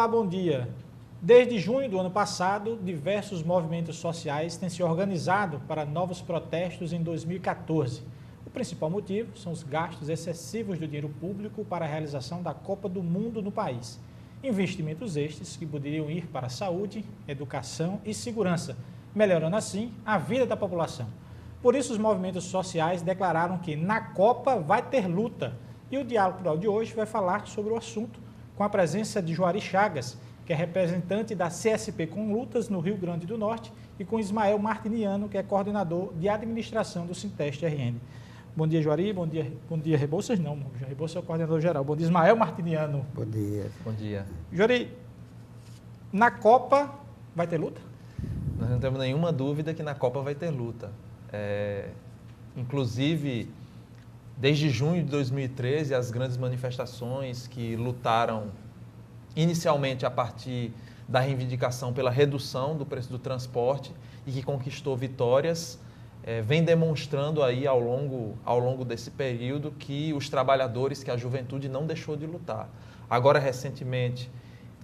Olá, bom dia. Desde junho do ano passado, diversos movimentos sociais têm se organizado para novos protestos em 2014. O principal motivo são os gastos excessivos do dinheiro público para a realização da Copa do Mundo no país. Investimentos estes que poderiam ir para a saúde, educação e segurança, melhorando assim a vida da população. Por isso, os movimentos sociais declararam que na Copa vai ter luta. E o Diálogo Plural de hoje vai falar sobre o assunto com a presença de Juari Chagas, que é representante da CSP com Lutas no Rio Grande do Norte, e com Ismael Martiniano, que é coordenador de administração do Sinteste RN. Bom dia, Juari. Bom dia, Rebouças. Não, Rebouças é o coordenador geral. Bom dia, Ismael Martiniano. Bom dia. Bom dia. Juari, na Copa vai ter luta? Nós não temos nenhuma dúvida que na Copa vai ter luta. Inclusive, desde junho de 2013, as grandes manifestações que lutaram inicialmente a partir da reivindicação pela redução do preço do transporte e que conquistou vitórias, vem demonstrando aí ao longo desse período que os trabalhadores, que a juventude não deixou de lutar. Agora, recentemente,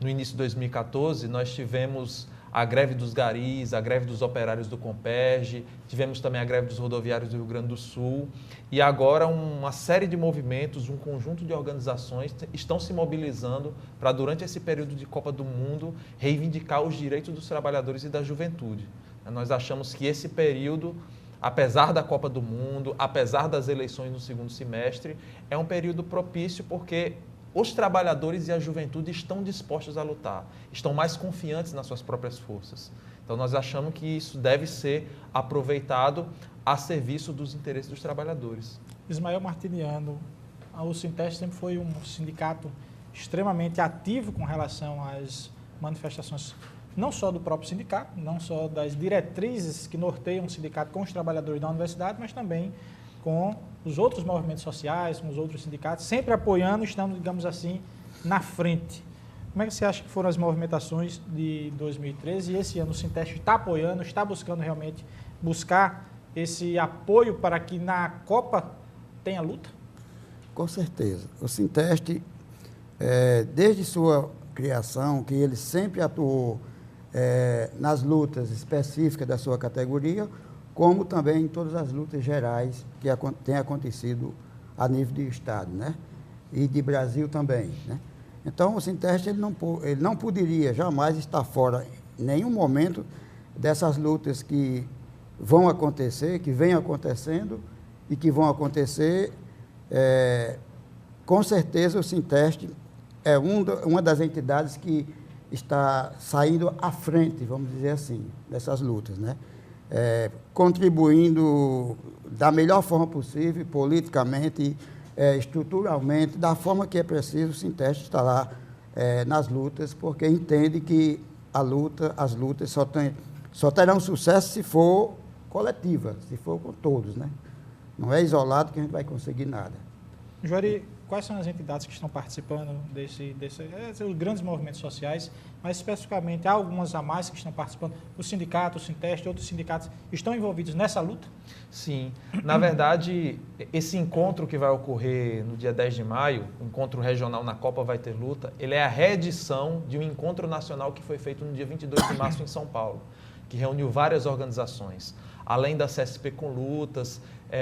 no início de 2014, nós tivemos a greve dos garis, a greve dos operários do Comperj, tivemos também a greve dos rodoviários do Rio Grande do Sul, e agora uma série de movimentos, um conjunto de organizações estão se mobilizando para, durante esse período de Copa do Mundo, reivindicar os direitos dos trabalhadores e da juventude. Nós achamos que esse período, apesar da Copa do Mundo, apesar das eleições no segundo semestre, é um período propício porque os trabalhadores e a juventude estão dispostos a lutar, estão mais confiantes nas suas próprias forças. Então, nós achamos que isso deve ser aproveitado a serviço dos interesses dos trabalhadores. Ismael Martiniano, o Sinteste sempre foi um sindicato extremamente ativo com relação às manifestações, não só do próprio sindicato, não só das diretrizes que norteiam o sindicato com os trabalhadores da universidade, mas também com os outros movimentos sociais, com os outros sindicatos, sempre apoiando, estando, digamos assim, na frente. Como é que você acha que foram as movimentações de 2013 e esse ano o Sinteste está apoiando, está buscando realmente buscar esse apoio para que na Copa tenha luta? Com certeza. O Sinteste, desde sua criação, que ele sempre atuou nas lutas específicas da sua categoria, como também em todas as lutas gerais que têm acontecido a nível de Estado, né? E de Brasil também, né? Então, o Sinteste ele não poderia jamais estar fora em nenhum momento dessas lutas que vão acontecer, que vêm acontecendo e que vão acontecer. Com certeza, o Sinteste é uma das entidades que está saindo à frente, vamos dizer assim, dessas lutas, né? Contribuindo da melhor forma possível, politicamente, estruturalmente, da forma que é preciso. O Sinteste está lá nas lutas, porque entende que as lutas só terão sucesso se for coletiva, se for com todos, né? Não é isolado que a gente vai conseguir nada. Juari, quais são as entidades que estão participando desses grandes movimentos sociais, mas especificamente há algumas a mais que estão participando? O sindicato, o Sinteste, outros sindicatos estão envolvidos nessa luta? Sim. Na verdade, esse encontro que vai ocorrer no dia 10 de maio, o encontro regional na Copa vai ter luta, ele é a reedição de um encontro nacional que foi feito no dia 22 de março em São Paulo, que reuniu várias organizações. Além da CSP com Lutas,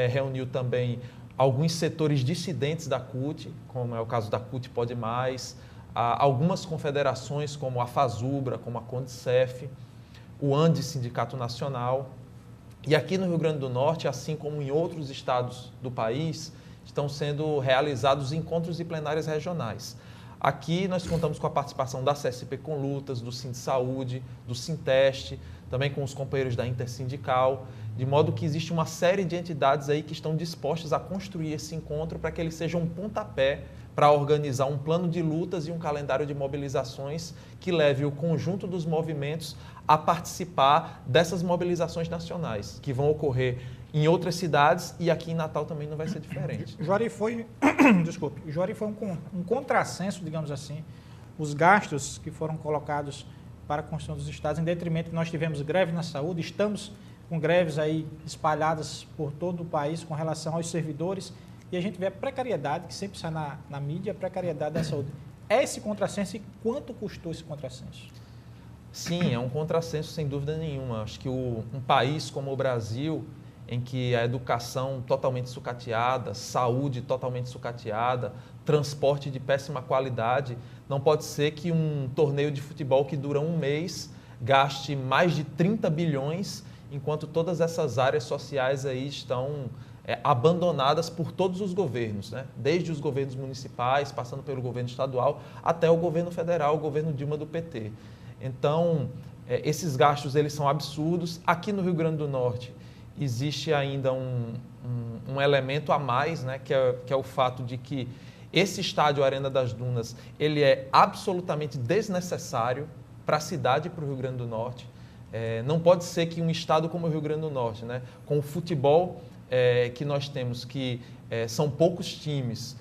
reuniu também alguns setores dissidentes da CUT, como é o caso da CUT Pode Mais, algumas confederações como a FASUBRA, como a CONDICEF, o ANDE, Sindicato Nacional. E aqui no Rio Grande do Norte, assim como em outros estados do país, estão sendo realizados encontros e plenárias regionais. Aqui nós contamos com a participação da CSP com Lutas, do Sindsaúde, do Sinteste, também com os companheiros da Intersindical, de modo que existe uma série de entidades aí que estão dispostas a construir esse encontro para que ele seja um pontapé para organizar um plano de lutas e um calendário de mobilizações que leve o conjunto dos movimentos a participar dessas mobilizações nacionais, que vão ocorrer em outras cidades e aqui em Natal também não vai ser diferente. Juari foi um contrassenso, digamos assim, os gastos que foram colocados para a construção dos estados, em detrimento que nós tivemos greve na saúde, estamos com greves aí espalhadas por todo o país com relação aos servidores, e a gente vê a precariedade, que sempre sai na mídia, a precariedade da saúde. é esse contrassenso e quanto custou esse contrassenso? Sim, é um contrassenso sem dúvida nenhuma. Acho que um país como o Brasil, em que a educação totalmente sucateada, saúde totalmente sucateada, transporte de péssima qualidade, não pode ser que um torneio de futebol que dura um mês gaste mais de 30 bilhões, enquanto todas essas áreas sociais aí estão abandonadas por todos os governos, né? Desde os governos municipais, passando pelo governo estadual, até o governo federal, o governo Dilma do PT. Então, esses gastos eles são absurdos. Aqui no Rio Grande do Norte existe ainda um elemento a mais, né, que é o fato de que esse estádio Arena das Dunas ele é absolutamente desnecessário para a cidade e para o Rio Grande do Norte. Não pode ser que um estado como o Rio Grande do Norte, né, com o futebol que nós temos, que são poucos times,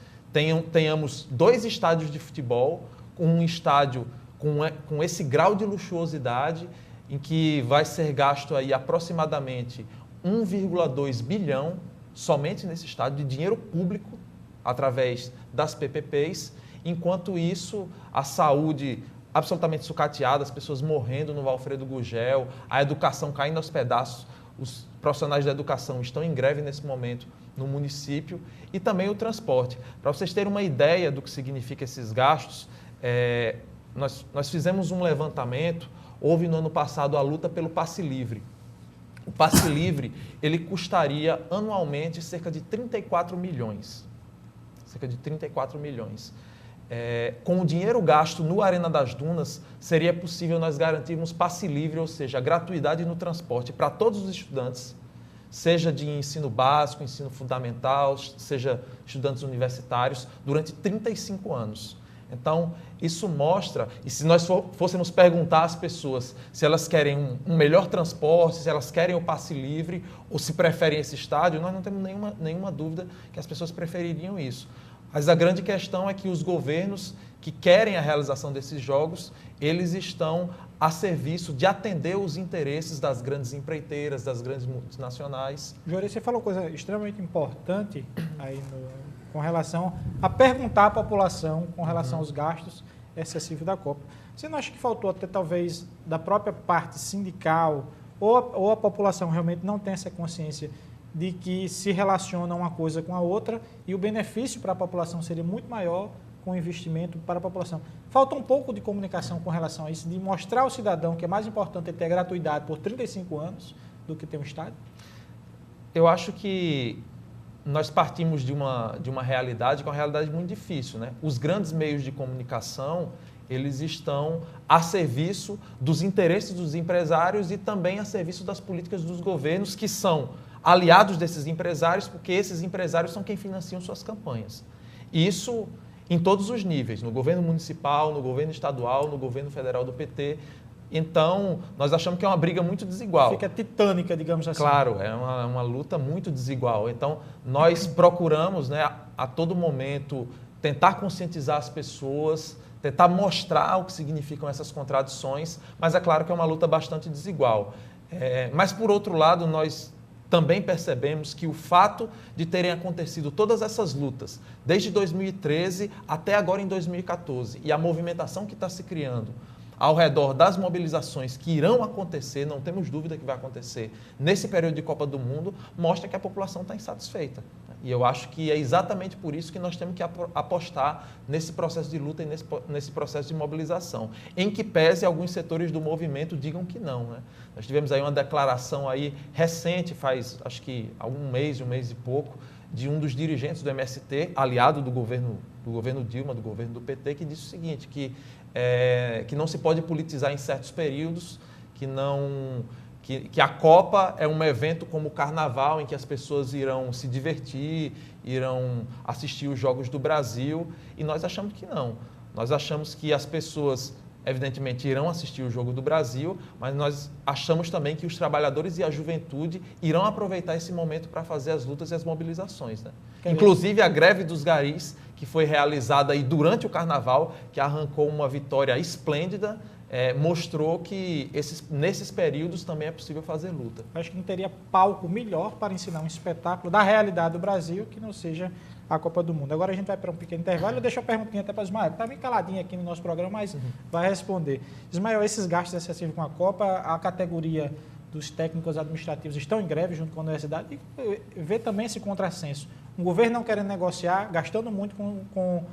tenhamos 2 estádios de futebol, um estádio com esse grau de luxuosidade, em que vai ser gasto aí aproximadamente 1,2 bilhão somente nesse estádio de dinheiro público, através das PPPs, enquanto isso, a saúde absolutamente sucateada, as pessoas morrendo no Alfredo Gugel, a educação caindo aos pedaços, os profissionais da educação estão em greve nesse momento no município, e também o transporte. Para vocês terem uma ideia do que significa esses gastos, nós fizemos um levantamento, houve no ano passado a luta pelo passe livre. O passe livre, ele custaria anualmente cerca de 34 milhões. Cerca de 34 milhões. Com o dinheiro gasto no Arena das Dunas, seria possível nós garantirmos passe livre, ou seja, gratuidade no transporte para todos os estudantes, seja de ensino básico, ensino fundamental, seja estudantes universitários, durante 35 anos. Então, isso mostra, e se nós fôssemos perguntar às pessoas se elas querem um melhor transporte, se elas querem o passe livre ou se preferem esse estádio, nós não temos nenhuma dúvida que as pessoas prefeririam isso. Mas a grande questão é que os governos que querem a realização desses jogos, eles estão a serviço de atender os interesses das grandes empreiteiras, das grandes multinacionais. Juarez, você falou coisa extremamente importante aí com relação a perguntar à população com relação aos gastos excessivos da Copa. Você não acha que faltou até talvez da própria parte sindical ou a população realmente não tem essa consciência de que se relaciona uma coisa com a outra e o benefício para a população seria muito maior com o investimento para a população? Falta um pouco de comunicação com relação a isso, de mostrar ao cidadão que é mais importante ele ter gratuidade por 35 anos do que ter um estádio? Eu acho que nós partimos de uma realidade que é uma realidade muito difícil, né? Os grandes meios de comunicação, eles estão a serviço dos interesses dos empresários e também a serviço das políticas dos governos, que são aliados desses empresários, porque esses empresários são quem financiam suas campanhas. E isso em todos os níveis, no governo municipal, no governo estadual, no governo federal do PT. Então, nós achamos que é uma briga muito desigual. Fica titânica, digamos assim. Claro, é uma luta muito desigual. Então, nós procuramos, né, a todo momento tentar conscientizar as pessoas, tentar mostrar o que significam essas contradições, mas é claro que é uma luta bastante desigual. Mas, por outro lado, nós também percebemos que o fato de terem acontecido todas essas lutas, desde 2013 até agora em 2014, e a movimentação que está se criando ao redor das mobilizações que irão acontecer, não temos dúvida que vai acontecer nesse período de Copa do Mundo, mostra que a população está insatisfeita. E eu acho que é exatamente por isso que nós temos que apostar nesse processo de luta e nesse processo de mobilização, em que pese alguns setores do movimento digam que não, né? Nós tivemos aí uma declaração aí recente, faz acho que um mês e pouco, de um dos dirigentes do MST, aliado do governo Dilma, do governo do PT, que disse o seguinte, que não se pode politizar em certos períodos, que a Copa é um evento como o Carnaval, em que as pessoas irão se divertir, irão assistir os Jogos do Brasil, e nós achamos que não. Nós achamos que as pessoas, evidentemente, irão assistir o Jogo do Brasil, mas nós achamos também que os trabalhadores e a juventude irão aproveitar esse momento para fazer as lutas e as mobilizações, né? Inclusive a greve dos garis, que foi realizada aí durante o Carnaval, que arrancou uma vitória esplêndida mostrou que nesses períodos também é possível fazer luta. Acho que não teria palco melhor para ensinar um espetáculo da realidade do Brasil que não seja a Copa do Mundo. Agora a gente vai para um pequeno intervalo. Eu deixo a perguntinha até para o Ismael, que está bem caladinho aqui no nosso programa, mas vai responder. Ismael, esses gastos excessivos com a Copa, a categoria dos técnicos administrativos estão em greve junto com a universidade e vê também esse contrassenso. O governo não querendo negociar, gastando muito com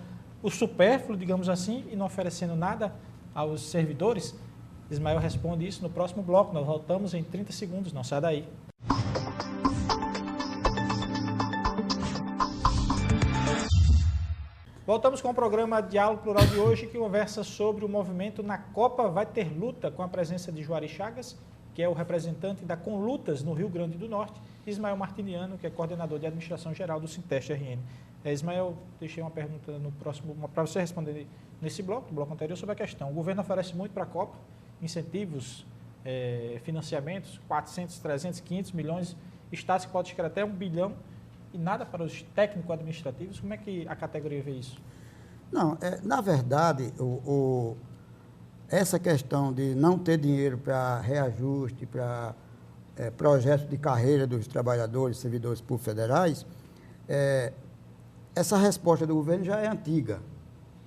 o supérfluo, digamos assim, e não oferecendo nada aos servidores. Ismael responde isso no próximo bloco. Nós voltamos em 30 segundos, não sai daí. Voltamos com o programa Diálogo Plural de hoje, que conversa sobre o movimento Na Copa Vai Ter Luta, com a presença de Juari Chagas, que é o representante da Conlutas no Rio Grande do Norte, e Ismael Martiniano, que é coordenador de administração geral do Sinteste RN. Ismael, deixei uma pergunta no próximo, para você responder nesse bloco, no bloco anterior, sobre a questão. O governo oferece muito para a Copa, incentivos, financiamentos, 400, 300, 500 milhões, estados que podem chegar até 1 bilhão, e nada para os técnico-administrativos. Como é que a categoria vê isso? Não, na verdade, essa questão de não ter dinheiro para reajuste, para projetos de carreira dos trabalhadores, servidores públicos federais, essa resposta do governo já é antiga,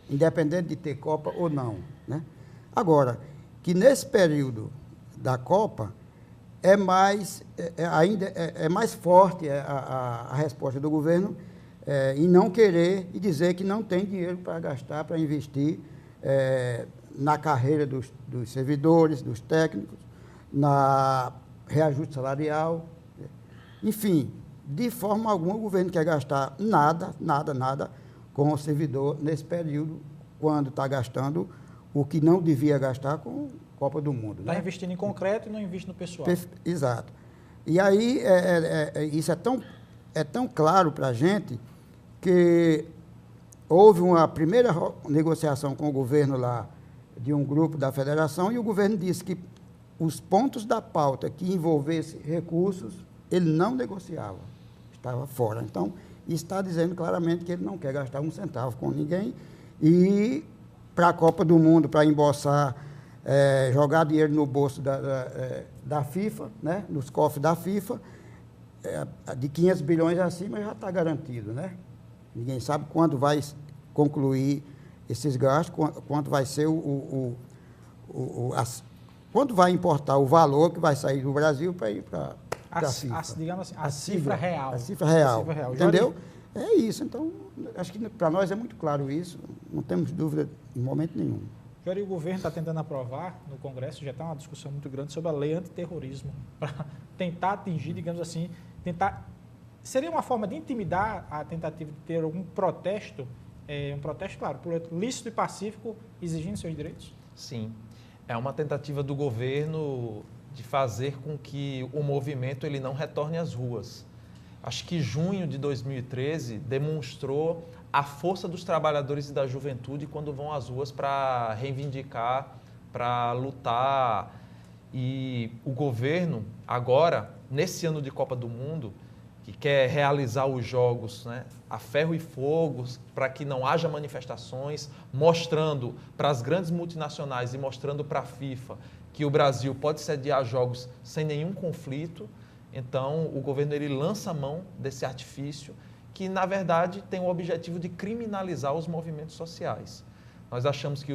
independente de ter Copa ou não, né? Agora, que nesse período da Copa ainda é mais forte a resposta do governo em não querer e dizer que não tem dinheiro para gastar, para investir na carreira dos servidores, dos técnicos, na reajuste salarial, enfim. De forma alguma, o governo quer gastar nada com o servidor nesse período, quando está gastando o que não devia gastar com a Copa do Mundo. Está investindo em concreto e não investe no pessoal. Exato. E aí, isso é tão claro para a gente que houve uma primeira negociação com o governo lá, de um grupo da federação, e o governo disse que os pontos da pauta que envolvessem recursos, ele não negociava. Estava fora. Então, está dizendo claramente que ele não quer gastar um centavo com ninguém e para a Copa do Mundo, para embolsar, jogar dinheiro no bolso da FIFA, né, nos cofres da FIFA, de 500 bilhões acima já está garantido, né? Ninguém sabe quando vai concluir esses gastos, quanto vai ser quanto vai importar o valor que vai sair do Brasil para ir para digamos assim, a cifra real. A cifra real, entendeu? É isso. Então, acho que para nós é muito claro isso, não temos dúvida em momento nenhum. Juari, o governo está tentando aprovar no Congresso, já está uma discussão muito grande sobre a lei antiterrorismo, para tentar atingir, digamos assim, seria uma forma de intimidar a tentativa de ter algum protesto, um protesto, claro, lícito e pacífico, exigindo seus direitos? Sim, é uma tentativa do governo de fazer com que o movimento ele não retorne às ruas. Acho que junho de 2013 demonstrou a força dos trabalhadores e da juventude quando vão às ruas para reivindicar, para lutar. E o governo, agora, nesse ano de Copa do Mundo, que quer realizar os jogos, né, a ferro e fogo, para que não haja manifestações, mostrando para as grandes multinacionais e mostrando para a FIFA que o Brasil pode sediar jogos sem nenhum conflito. Então, o governo ele lança a mão desse artifício que, na verdade, tem o objetivo de criminalizar os movimentos sociais. Nós achamos que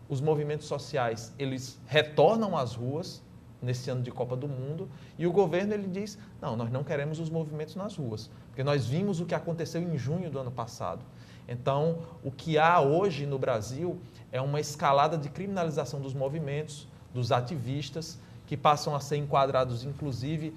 os movimentos sociais eles retornam às ruas nesse ano de Copa do Mundo e o governo ele diz, não, nós não queremos os movimentos nas ruas, porque nós vimos o que aconteceu em junho do ano passado. Então, o que há hoje no Brasil é uma escalada de criminalização dos movimentos, dos ativistas, que passam a ser enquadrados, inclusive,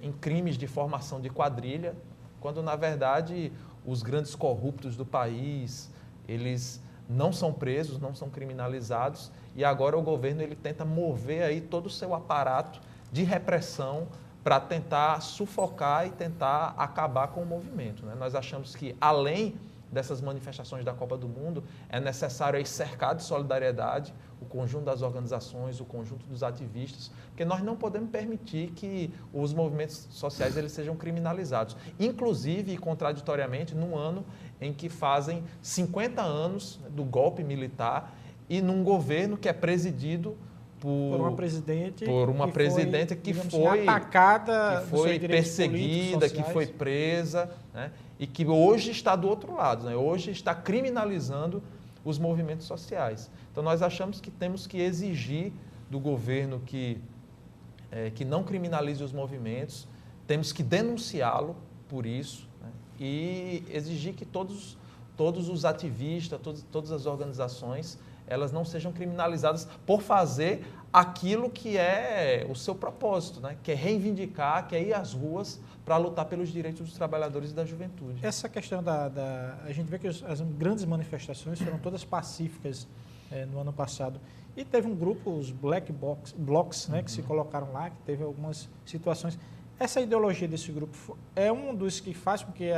em crimes de formação de quadrilha, quando, na verdade, os grandes corruptos do país, eles não são presos, não são criminalizados, e agora o governo ele tenta mover aí todo o seu aparato de repressão para tentar sufocar e tentar acabar com o movimento, né? Nós achamos que, além dessas manifestações da Copa do Mundo, é necessário aí cercar de solidariedade o conjunto das organizações, o conjunto dos ativistas, porque nós não podemos permitir que os movimentos sociais eles sejam criminalizados. Inclusive, e contraditoriamente, num ano em que fazem 50 anos do golpe militar e num governo que é presidido por uma presidente que foi foi atacada, que foi perseguida, que foi presa, né? E que hoje está do outro lado, né? Hoje está criminalizando os movimentos sociais. Então nós achamos que temos que exigir do governo que não criminalize os movimentos, temos que denunciá-lo por isso, né? E exigir que todos os ativistas, todas as organizações, elas não sejam criminalizadas por fazer aquilo que é o seu propósito, né? Que é reivindicar, que é ir às ruas para lutar pelos direitos dos trabalhadores e da juventude. Essa questão a gente vê que as grandes manifestações foram todas pacíficas no ano passado. E teve um grupo, os Black Blocs, né, que se colocaram lá, que teve algumas situações. Essa ideologia desse grupo é um dos que faz com que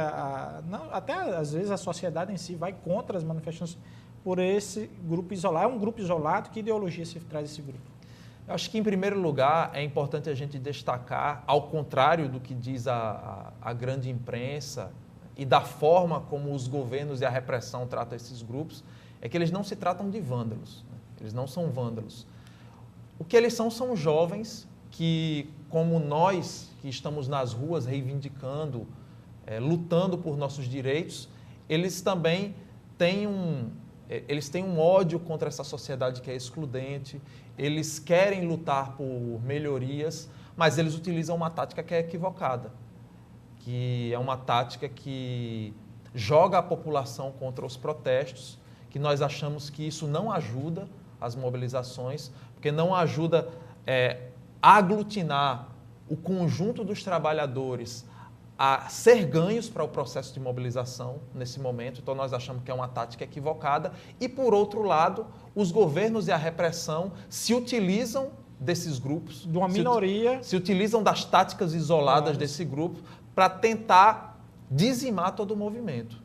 até às vezes a sociedade em si vai contra as manifestações por esse grupo isolado. É um grupo isolado? Que ideologia se traz esse grupo? Eu acho que, em primeiro lugar, é importante a gente destacar, ao contrário do que diz a grande imprensa e da forma como os governos e a repressão tratam esses grupos, é que eles não se tratam de vândalos. Né? Eles não são vândalos. O que eles são jovens que, como nós que estamos nas ruas reivindicando, lutando por nossos direitos, eles também têm um ódio contra essa sociedade que é excludente, eles querem lutar por melhorias, mas eles utilizam uma tática que é equivocada, que é uma tática que joga a população contra os protestos, que nós achamos que isso não ajuda as mobilizações, porque não ajuda a aglutinar o conjunto dos trabalhadores a ser ganhos para o processo de mobilização nesse momento. Então, nós achamos que é uma tática equivocada. E, por outro lado, os governos e a repressão se utilizam desses grupos. De uma minoria. Se utilizam das táticas isoladas desse grupo para tentar dizimar todo o movimento.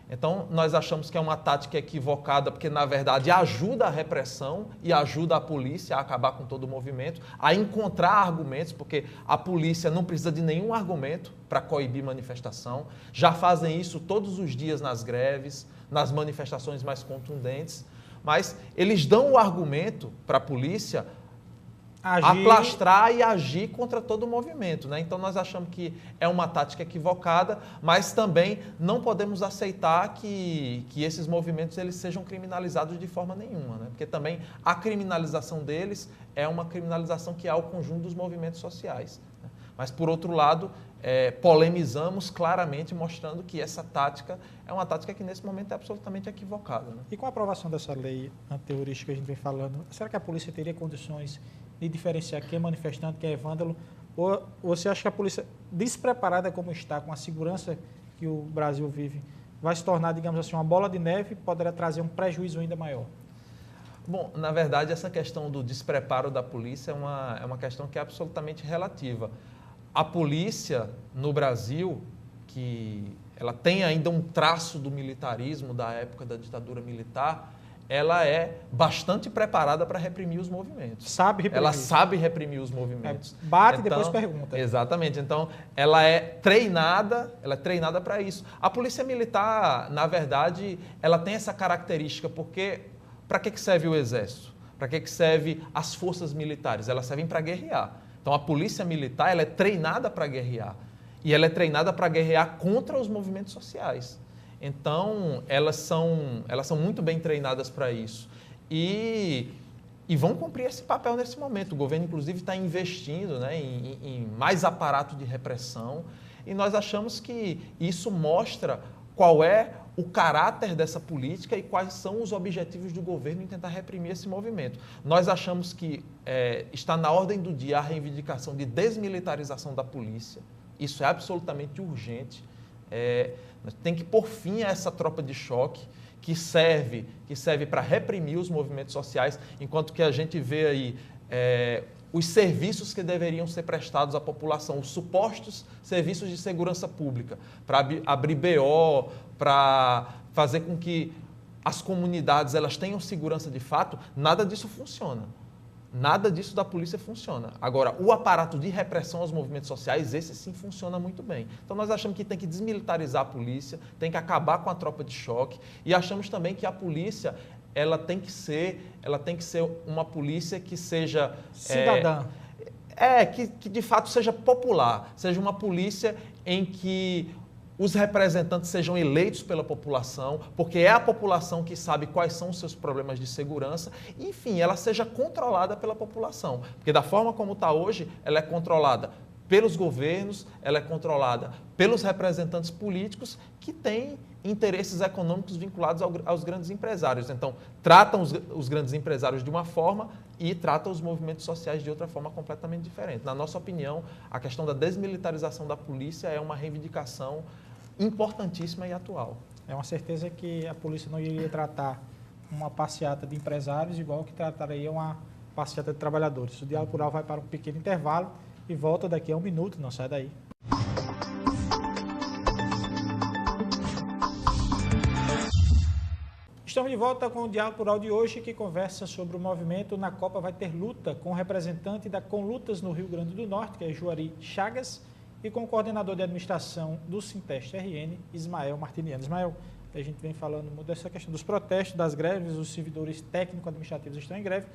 Então, nós achamos que é uma tática equivocada, porque, na verdade, ajuda a repressão e ajuda a polícia a acabar com todo o movimento, a encontrar argumentos, porque a polícia não precisa de nenhum argumento para coibir manifestação. Já fazem isso todos os dias nas greves, nas manifestações mais contundentes, mas eles dão o argumento para a polícia aplastrar e agir contra todo o movimento, né? Então, nós achamos que é uma tática equivocada, mas também não podemos aceitar que esses movimentos eles sejam criminalizados de forma nenhuma, né? Porque também a criminalização deles é uma criminalização que há ao conjunto dos movimentos sociais, né? Mas, por outro lado, polemizamos claramente, mostrando que essa tática é uma tática que, nesse momento, é absolutamente equivocada, né? E com a aprovação dessa lei antiterrorista que a gente vem falando, será que a polícia teria condições de diferenciar quem é manifestante, quem é vândalo? Ou você acha que a polícia, despreparada como está, com a segurança que o Brasil vive, vai se tornar, digamos assim, uma bola de neve e poderá trazer um prejuízo ainda maior? Bom, na verdade, essa questão do despreparo da polícia é uma questão que é absolutamente relativa. A polícia, no Brasil, que ela tem ainda um traço do militarismo da época da ditadura militar, ela é bastante preparada para reprimir os movimentos. Sabe reprimir. Ela sabe reprimir os movimentos. Bate e depois pergunta. Exatamente. Então, ela é treinada para isso. A polícia militar, na verdade, ela tem essa característica, porque para que serve o exército? Para que serve as forças militares? Elas servem para guerrear. Então, a polícia militar, ela é treinada para guerrear. E ela é treinada para guerrear contra os movimentos sociais. Então, elas são muito bem treinadas para isso. E vão cumprir esse papel nesse momento. O governo, inclusive, está investindo, né, em mais aparato de repressão. E nós achamos que isso mostra qual é o caráter dessa política e quais são os objetivos do governo em tentar reprimir esse movimento. Nós achamos que está na ordem do dia a reivindicação de desmilitarização da polícia. Isso é absolutamente urgente. Tem que pôr fim a essa tropa de choque que serve para reprimir os movimentos sociais, enquanto que a gente vê aí os serviços que deveriam ser prestados à população, os supostos serviços de segurança pública, para abrir BO, para fazer com que as comunidades elas tenham segurança de fato, nada disso funciona. Nada disso da polícia funciona. Agora, o aparato de repressão aos movimentos sociais, esse sim funciona muito bem. Então, nós achamos que tem que desmilitarizar a polícia, tem que acabar com a tropa de choque e achamos também que a polícia ela tem que ser uma polícia que seja cidadã. Que de fato seja popular, seja uma polícia em que os representantes sejam eleitos pela população, porque é a população que sabe quais são os seus problemas de segurança, e, enfim, ela seja controlada pela população. Porque da forma como está hoje, ela é controlada pelos governos, ela é controlada pelos representantes políticos que têm interesses econômicos vinculados aos grandes empresários. Então, tratam os grandes empresários de uma forma e tratam os movimentos sociais de outra forma completamente diferente. Na nossa opinião, a questão da desmilitarização da polícia é uma reivindicação importantíssima e atual. É uma certeza que a polícia não iria tratar uma passeata de empresários igual que trataria uma passeata de trabalhadores. O Diálogo Rural vai para um pequeno intervalo e volta daqui a um minuto, não sai daí. Estamos de volta com o Diálogo Rural de hoje, que conversa sobre o movimento Na Copa Vai Ter Luta, com o representante da Conlutas no Rio Grande do Norte, que é Juari Chagas, e com o coordenador de administração do Sinteste RN, Ismael Martiniano. Ismael, a gente vem falando muito dessa questão dos protestos, das greves, os servidores técnico-administrativos estão em greve,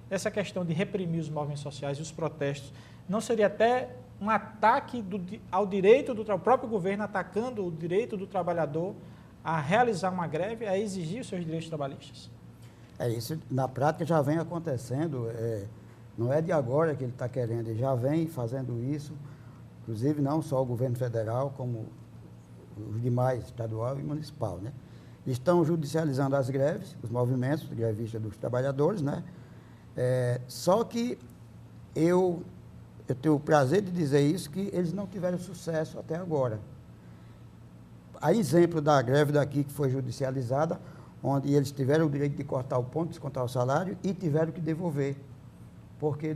essa questão de reprimir os movimentos sociais e os protestos, não seria até um ataque ao direito do próprio governo, atacando o direito do trabalhador a realizar uma greve, a exigir os seus direitos trabalhistas? Isso na prática já vem acontecendo, não é de agora que ele está querendo, ele já vem fazendo isso, inclusive não só o governo federal, como os demais, estadual e municipal, né? Estão judicializando as greves, os movimentos grevistas dos trabalhadores, né? Só que eu tenho o prazer de dizer isso, que eles não tiveram sucesso até agora. A exemplo da greve daqui que foi judicializada, onde eles tiveram o direito de cortar o ponto, descontar o salário e tiveram que devolver, porque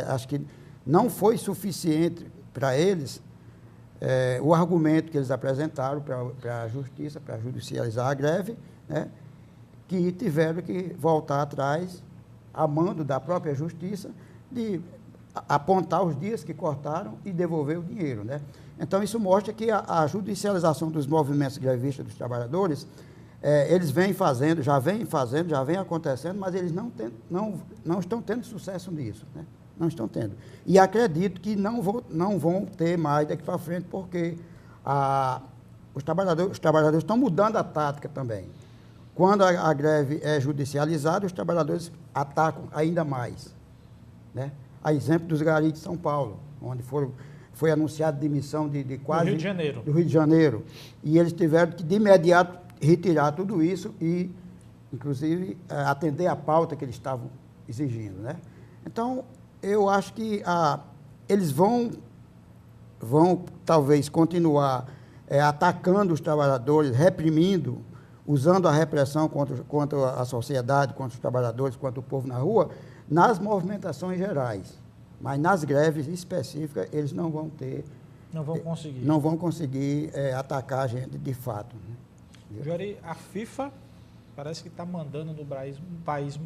acho que não foi suficiente para eles o argumento que eles apresentaram para a justiça, para judicializar a greve, né, que tiveram que voltar atrás, a mando da própria justiça, de apontar os dias que cortaram e devolver o dinheiro, né? Então, isso mostra que a judicialização dos movimentos grevistas dos trabalhadores, eles já vem acontecendo, mas eles não estão tendo sucesso nisso, né? Não estão tendo. E acredito que não vão ter mais daqui para frente, porque os trabalhadores estão mudando a tática também. Quando a greve é judicializada, os trabalhadores atacam ainda mais, né? A exemplo dos garis de São Paulo, onde foi anunciada demissão de quase... Do Rio de Janeiro. Do Rio de Janeiro. E eles tiveram que, de imediato, retirar tudo isso e, inclusive, atender a pauta que eles estavam exigindo, né? Então, eu acho que eles vão talvez continuar atacando os trabalhadores, reprimindo, usando a repressão contra a sociedade, contra os trabalhadores, contra o povo na rua, nas movimentações gerais. Mas nas greves específicas, eles não vão ter... Não vão conseguir. Não vão conseguir atacar a gente de fato, né? Juari, a FIFA parece que está mandando no país,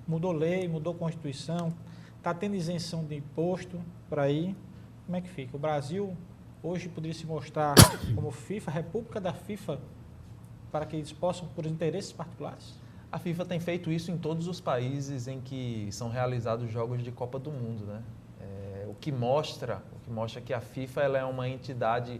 mudou lei, mudou Constituição, está tendo isenção de imposto por aí. Como é que fica? O Brasil hoje poderia se mostrar como FIFA, República da FIFA, para que eles possam, por interesses particulares? A FIFA tem feito isso em todos os países em que são realizados jogos de Copa do Mundo, né? O que mostra que a FIFA ela é uma entidade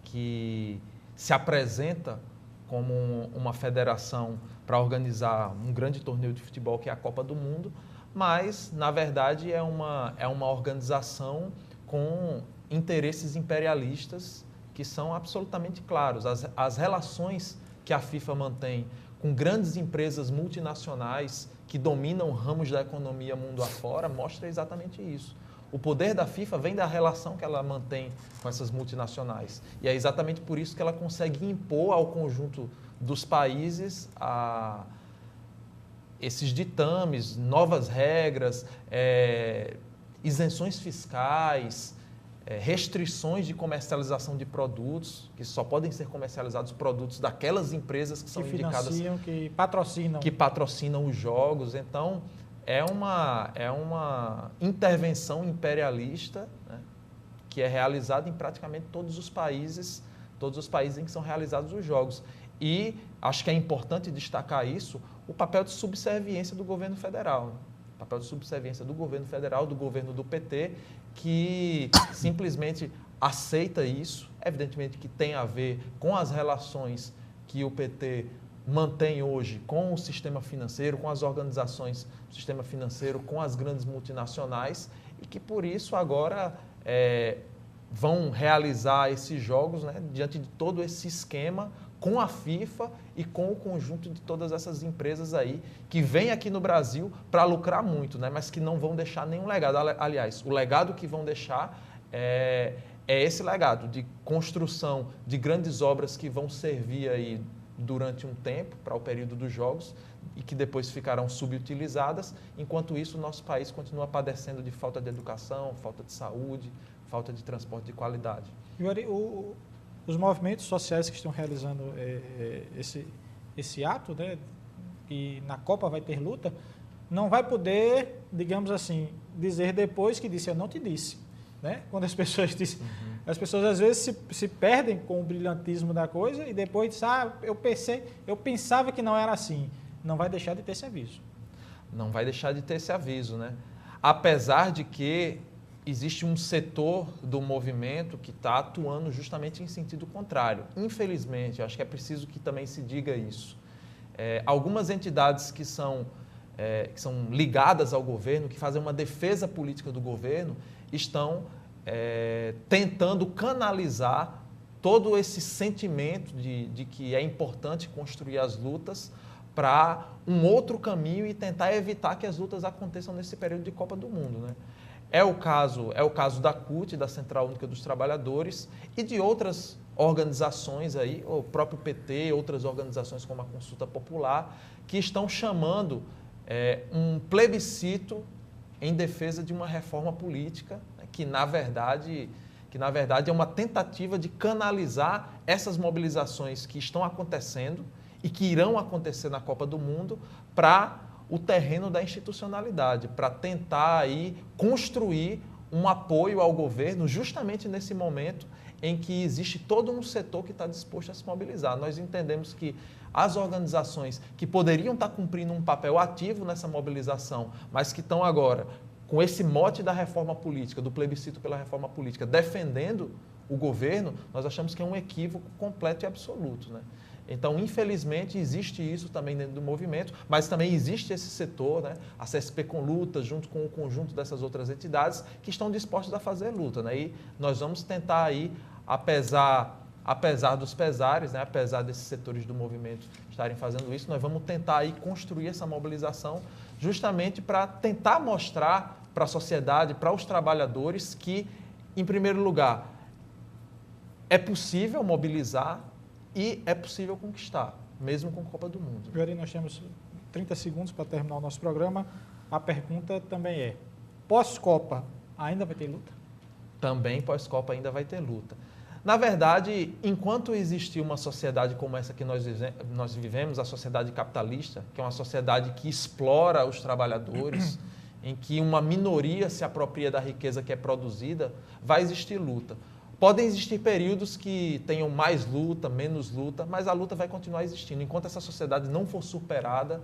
que se apresenta como uma federação para organizar um grande torneio de futebol que é a Copa do Mundo, mas, na verdade, é uma organização com interesses imperialistas que são absolutamente claros. As relações que a FIFA mantém com grandes empresas multinacionais que dominam ramos da economia mundo afora mostra exatamente isso. O poder da FIFA vem da relação que ela mantém com essas multinacionais. E é exatamente por isso que ela consegue impor ao conjunto dos países esses ditames, novas regras, isenções fiscais, restrições de comercialização de produtos, que só podem ser comercializados produtos daquelas empresas que são indicadas... Que patrocinam os jogos. Então, é uma intervenção imperialista, né, que é realizada em praticamente todos os países em que são realizados os jogos. E acho que é importante destacar isso, o papel de subserviência do governo federal. Né? O papel de subserviência do governo federal, do governo do PT, que simplesmente aceita isso, evidentemente que tem a ver com as relações que o PT mantém hoje com o sistema financeiro, com as organizações do sistema financeiro, com as grandes multinacionais, e que por isso agora vão realizar esses jogos, né, diante de todo esse esquema com a FIFA e com o conjunto de todas essas empresas aí que vêm aqui no Brasil para lucrar muito, né, mas que não vão deixar nenhum legado. Aliás, o legado que vão deixar é esse legado de construção de grandes obras que vão servir aí durante um tempo, para o período dos Jogos, e que depois ficarão subutilizadas. Enquanto isso, o nosso país continua padecendo de falta de educação, falta de saúde, falta de transporte de qualidade. Yuri, os movimentos sociais que estão realizando esse ato, né, e na Copa vai ter luta, não vai poder, digamos assim, dizer depois que disse, eu não te disse. Né? Quando as pessoas dizem, as pessoas às vezes se perdem com o brilhantismo da coisa e depois dizem, eu pensava que não era assim. Não vai deixar de ter esse aviso. Não vai deixar de ter esse aviso, né? Apesar de que existe um setor do movimento que está atuando justamente em sentido contrário. Infelizmente, eu acho que é preciso que também se diga isso. Algumas entidades que são ligadas ao governo, que fazem uma defesa política do governo, estão tentando canalizar todo esse sentimento de que é importante construir as lutas para um outro caminho e tentar evitar que as lutas aconteçam nesse período de Copa do Mundo, né? É o caso da CUT, da Central Única dos Trabalhadores, e de outras organizações aí, o próprio PT, outras organizações como a Consulta Popular, que estão chamando um plebiscito em defesa de uma reforma política, né, que na verdade é uma tentativa de canalizar essas mobilizações que estão acontecendo e que irão acontecer na Copa do Mundo para o terreno da institucionalidade, para tentar aí construir um apoio ao governo justamente nesse momento em que existe todo um setor que está disposto a se mobilizar. Nós entendemos que as organizações que poderiam estar cumprindo um papel ativo nessa mobilização, mas que estão agora com esse mote da reforma política, do plebiscito pela reforma política, defendendo o governo, nós achamos que é um equívoco completo e absoluto, né? Então, infelizmente, existe isso também dentro do movimento, mas também existe esse setor, né, a CSP com luta, junto com o conjunto dessas outras entidades que estão dispostas a fazer luta, né? E nós vamos tentar aí, apesar dos pesares, né, apesar desses setores do movimento estarem fazendo isso, nós vamos tentar aí construir essa mobilização justamente para tentar mostrar para a sociedade, para os trabalhadores que, em primeiro lugar, é possível mobilizar e é possível conquistar, mesmo com a Copa do Mundo. Yuri, nós temos 30 segundos para terminar o nosso programa. A pergunta também é, pós-Copa ainda vai ter luta? Também pós-Copa ainda vai ter luta. Na verdade, enquanto existir uma sociedade como essa que nós vivemos, a sociedade capitalista, que é uma sociedade que explora os trabalhadores, em que uma minoria se apropria da riqueza que é produzida, vai existir luta. Podem existir períodos que tenham mais luta, menos luta, mas a luta vai continuar existindo. Enquanto essa sociedade não for superada,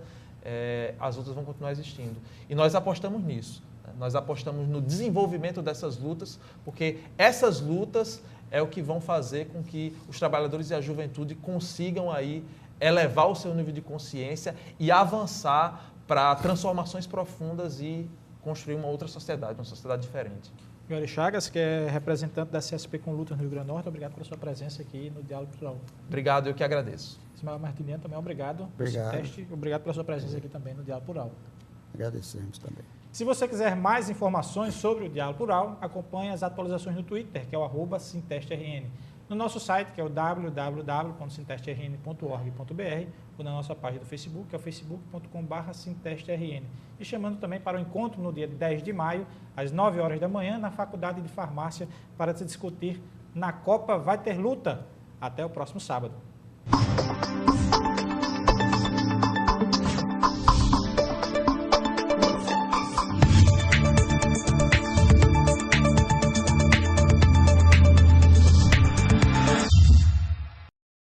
as lutas vão continuar existindo. E nós apostamos nisso. Nós apostamos no desenvolvimento dessas lutas, porque essas lutas é o que vão fazer com que os trabalhadores e a juventude consigam aí elevar o seu nível de consciência e avançar para transformações profundas e construir uma outra sociedade, uma sociedade diferente. Yuri Chagas, que é representante da CSP com luta no Rio Grande do Norte, obrigado pela sua presença aqui no Diálogo Plural. Obrigado, eu que agradeço. Ismael Martiniano, também obrigado. Obrigado. Obrigado pela sua presença aqui também no Diálogo Plural. Agradecemos também. Se você quiser mais informações sobre o Diálogo Plural, acompanhe as atualizações no Twitter, que é o @SintestRN. No nosso site, que é o www.sintestrn.org.br, ou na nossa página do Facebook, que é o facebook.com/sintestrn. E chamando também para o encontro no dia 10 de maio, às 9 horas da manhã, na Faculdade de Farmácia, para se discutir na Copa Vai Ter Luta. Até o próximo sábado.